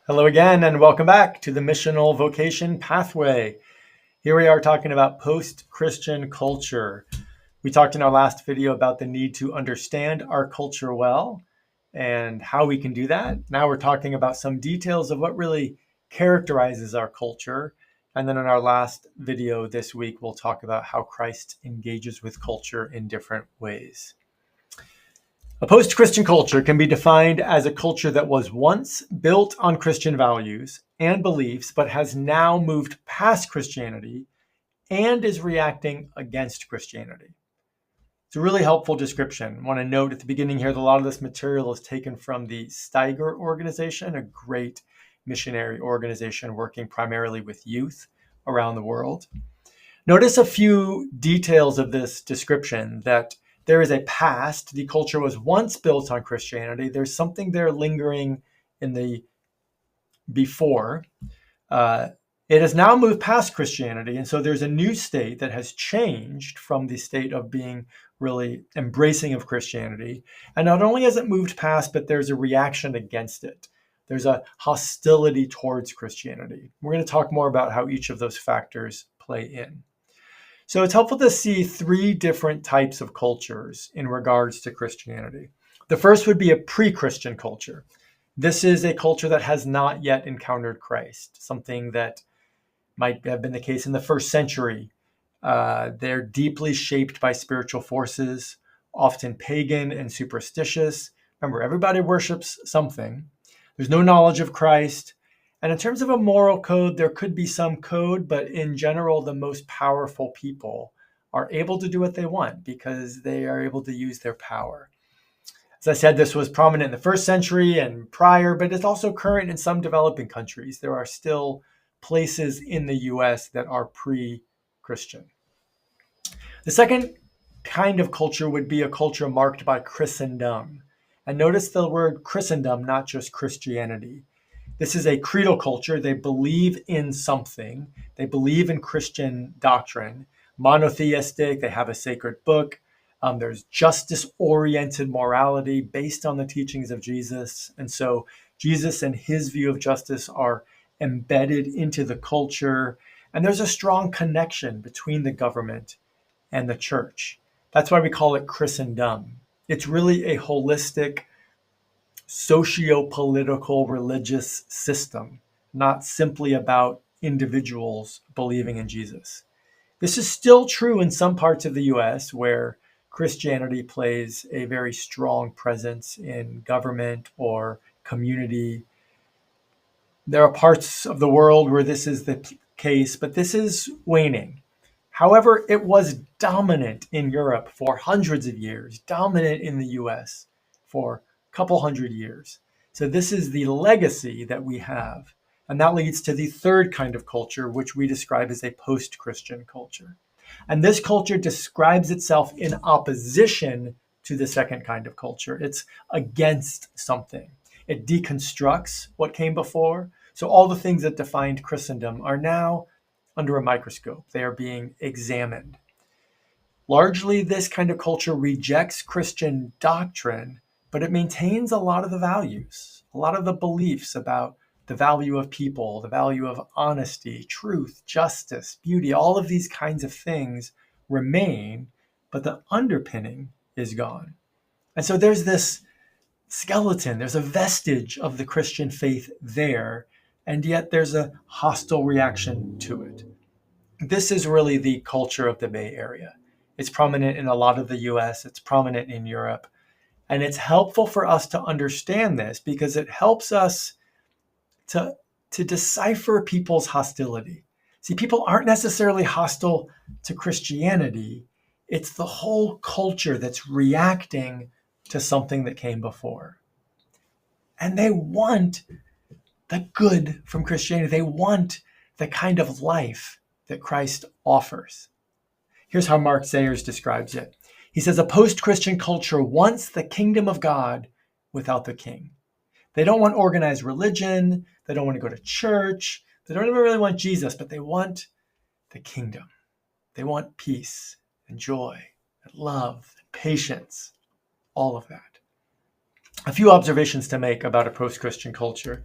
Hello again, and welcome back to the Missional Vocation Pathway. Here we are talking about post-Christian culture. We talked in our last video about the need to understand our culture well and how we can do that. Now we're talking about some details of what really characterizes our culture. And then in our last video this week, we'll talk about how Christ engages with culture in different ways. A post-Christian culture can be defined as a culture that was once built on Christian values and beliefs, but has now moved past Christianity and is reacting against Christianity. It's a really helpful description. I want to note at the beginning here that a lot of this material is taken from the Steiger organization, a great missionary organization working primarily with youth around the world. Notice a few details of this description: that there is a past. The culture was once built on Christianity. There's something there lingering in the before. It has now moved past Christianity. And so there's a new state that has changed from the state of being really embracing of Christianity. And not only has it moved past, but there's a reaction against it. There's a hostility towards Christianity. We're going to talk more about how each of those factors play in. So it's helpful to see three different types of cultures in regards to Christianity. The first would be a pre-Christian culture. This is a culture that has not yet encountered Christ, something that might have been the case in the first century. They're deeply shaped by spiritual forces, often pagan and superstitious. Remember, everybody worships something. There's no knowledge of Christ. And in terms of a moral code, there could be some code, but in general, the most powerful people are able to do what they want because they are able to use their power. As I said, this was prominent in the first century and prior, but it's also current in some developing countries. There are still places in the US that are pre-Christian. The second kind of culture would be a culture marked by Christendom. And notice the word Christendom, not just Christianity. This is a creedal culture. They believe in something. They believe in Christian doctrine, monotheistic. They have a sacred book. There's justice-oriented morality based on the teachings of Jesus. And so Jesus and his view of justice are embedded into the culture. And there's a strong connection between the government and the church. That's why we call it Christendom. It's really a holistic socio-political religious system, not simply about individuals believing in Jesus. This is still true in some parts of the US where Christianity plays a very strong presence in government or community. There are parts of the world where this is the case, but this is waning. However, it was dominant in Europe for hundreds of years, dominant in the US for couple hundred years. So this is the legacy that we have. And that leads to the third kind of culture, which we describe as a post-Christian culture. And this culture describes itself in opposition to the second kind of culture. It's against something. It deconstructs what came before. So all the things that defined Christendom are now under a microscope. They are being examined. Largely, this kind of culture rejects Christian doctrine, but it maintains a lot of the values, a lot of the beliefs about the value of people, the value of honesty, truth, justice, beauty. All of these kinds of things remain, but the underpinning is gone. And so there's this skeleton, there's a vestige of the Christian faith there, and yet there's a hostile reaction to it. This is really the culture of the Bay Area. It's prominent in a lot of the US, it's prominent in Europe. And it's helpful for us to understand this because it helps us to decipher people's hostility. See, people aren't necessarily hostile to Christianity. It's the whole culture that's reacting to something that came before. And they want the good from Christianity. They want the kind of life that Christ offers. Here's how Mark Sayers describes it. He says, a post-Christian culture wants the kingdom of God without the king. They don't want organized religion. They don't want to go to church. They don't even really want Jesus, but they want the kingdom. They want peace and joy and love and patience, all of that. A few observations to make about a post-Christian culture.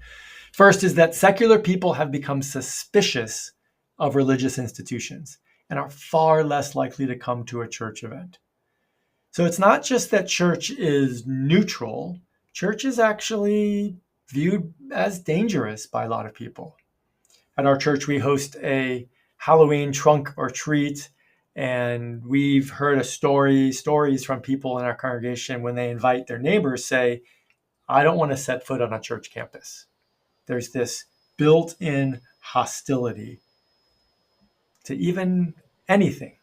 First is that secular people have become suspicious of religious institutions and are far less likely to come to a church event. So it's not just that church is neutral, church is actually viewed as dangerous by a lot of people. At our church, we host a Halloween trunk or treat, and we've heard stories from people in our congregation when they invite their neighbors say, I don't want to set foot on a church campus. There's this built-in hostility to even anything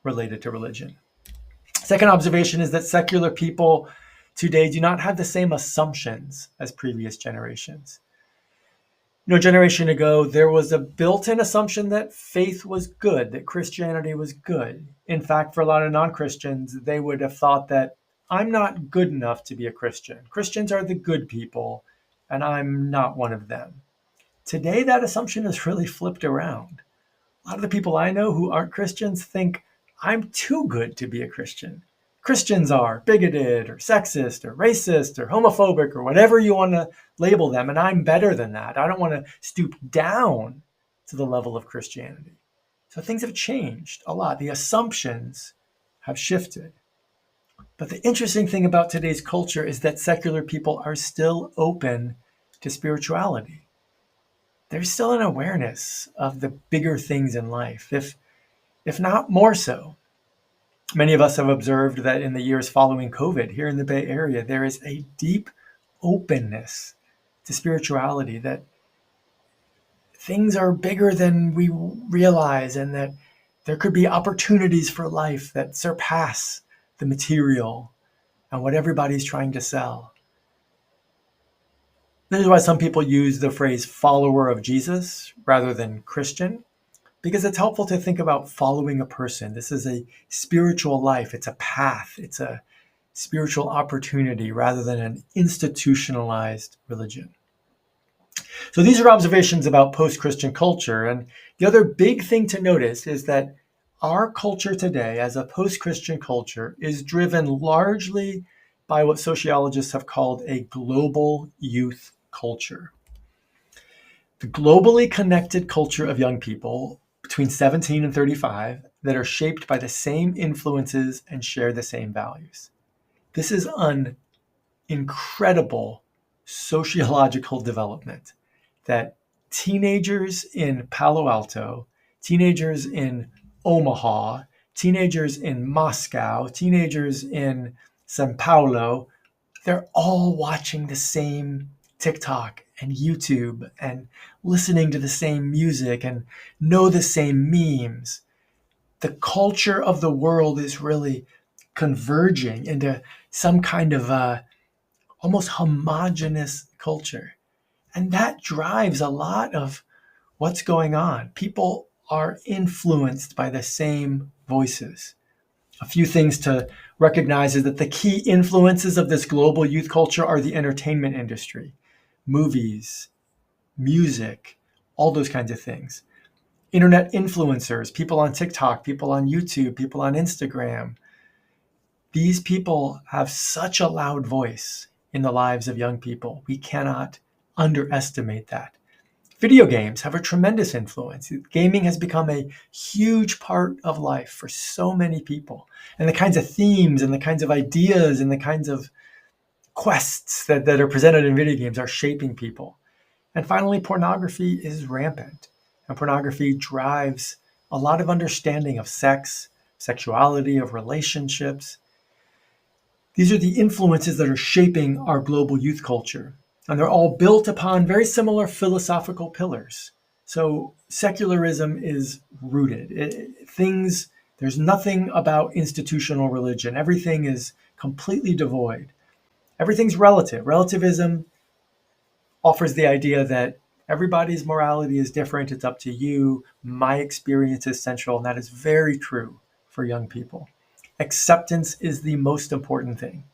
related to religion. Second observation is that secular people today do not have the same assumptions as previous generations. A generation ago, there was a built-in assumption that faith was good, that Christianity was good. In fact, for a lot of non-Christians, they would have thought that I'm not good enough to be a Christian. Christians are the good people, and I'm not one of them. Today, that assumption is really flipped around. A lot of the people I know who aren't Christians think I'm too good to be a Christian. Christians are bigoted or sexist or racist or homophobic or whatever you want to label them, and I'm better than that. I don't want to stoop down to the level of Christianity. So things have changed a lot. The assumptions have shifted. But the interesting thing about today's culture is that secular people are still open to spirituality. There's still an awareness of the bigger things in life, if not more so. Many of us have observed that in the years following COVID here in the Bay Area, there is a deep openness to spirituality, that things are bigger than we realize and that there could be opportunities for life that surpass the material and what everybody's trying to sell. This is why some people use the phrase follower of Jesus rather than Christian, because it's helpful to think about following a person. This is a spiritual life. It's a path. It's a spiritual opportunity rather than an institutionalized religion. So these are observations about post-Christian culture. And the other big thing to notice is that our culture today, as a post-Christian culture, is driven largely by what sociologists have called a global youth culture. The globally connected culture of young people between 17 and 35 that are shaped by the same influences and share the same values. This is an incredible sociological development that teenagers in Palo Alto, teenagers in Omaha, teenagers in Moscow, teenagers in Sao Paulo, they're all watching the same TikTok and YouTube and listening to the same music and know the same memes. The culture of the world is really converging into some kind of almost homogenous culture. And that drives a lot of what's going on. People are influenced by the same voices. A few things to recognize is that the key influences of this global youth culture are the entertainment industry, movies, music, all those kinds of things. Internet influencers, people on TikTok, people on YouTube, people on Instagram. These people have such a loud voice in the lives of young people. We cannot underestimate that. Video games have a tremendous influence. Gaming has become a huge part of life for so many people. And the kinds of themes and the kinds of ideas and the kinds of quests that are presented in video games are shaping people. And finally, pornography is rampant. And pornography drives a lot of understanding of sex, sexuality, of relationships. These are the influences that are shaping our global youth culture. And they're all built upon very similar philosophical pillars. So secularism is rooted. There's nothing about institutional religion. Everything is completely devoid. Everything's relative. Relativism offers the idea that everybody's morality is different. It's up to you. My experience is central. And that is very true for young people. Acceptance is the most important thing.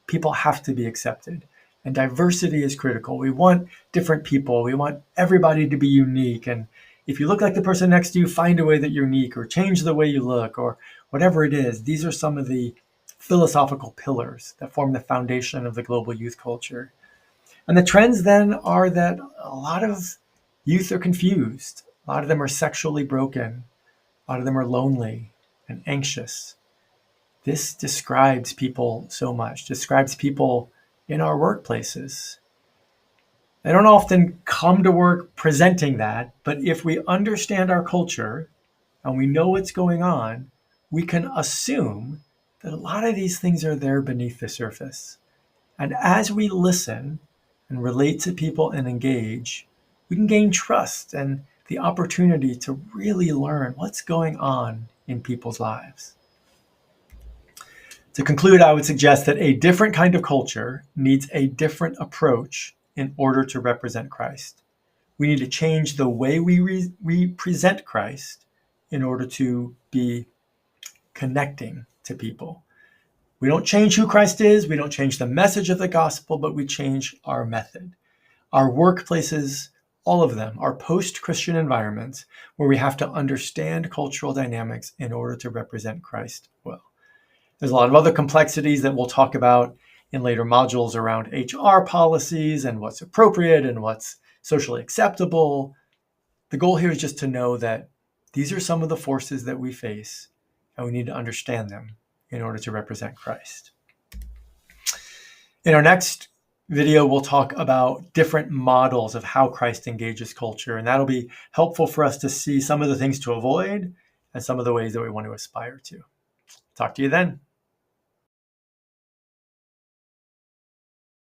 People have to be accepted. And diversity is critical. We want different people. We want everybody to be unique. And if you look like the person next to you, find a way that you're unique, or change the way you look, or whatever it is. These are some of the philosophical pillars that form the foundation of the global youth culture. And the trends then are that a lot of youth are confused. A lot of them are sexually broken. A lot of them are lonely and anxious. This describes people so much, describes people in our workplaces. They don't often come to work presenting that, but if we understand our culture and we know what's going on, we can assume that a lot of these things are there beneath the surface. And as we listen and relate to people and engage, we can gain trust and the opportunity to really learn what's going on in people's lives. To conclude, I would suggest that a different kind of culture needs a different approach in order to represent Christ. We need to change the way we present Christ in order to be connecting to people. We don't change who Christ is, we don't change the message of the gospel, but we change our method. Our workplaces, all of them, are post-Christian environments where we have to understand cultural dynamics in order to represent Christ well. There's a lot of other complexities that we'll talk about in later modules around HR policies and what's appropriate and what's socially acceptable. The goal here is just to know that these are some of the forces that we face, and we need to understand them in order to represent Christ. In our next video, we'll talk about different models of how Christ engages culture, and that'll be helpful for us to see some of the things to avoid and some of the ways that we want to aspire to. Talk to you then.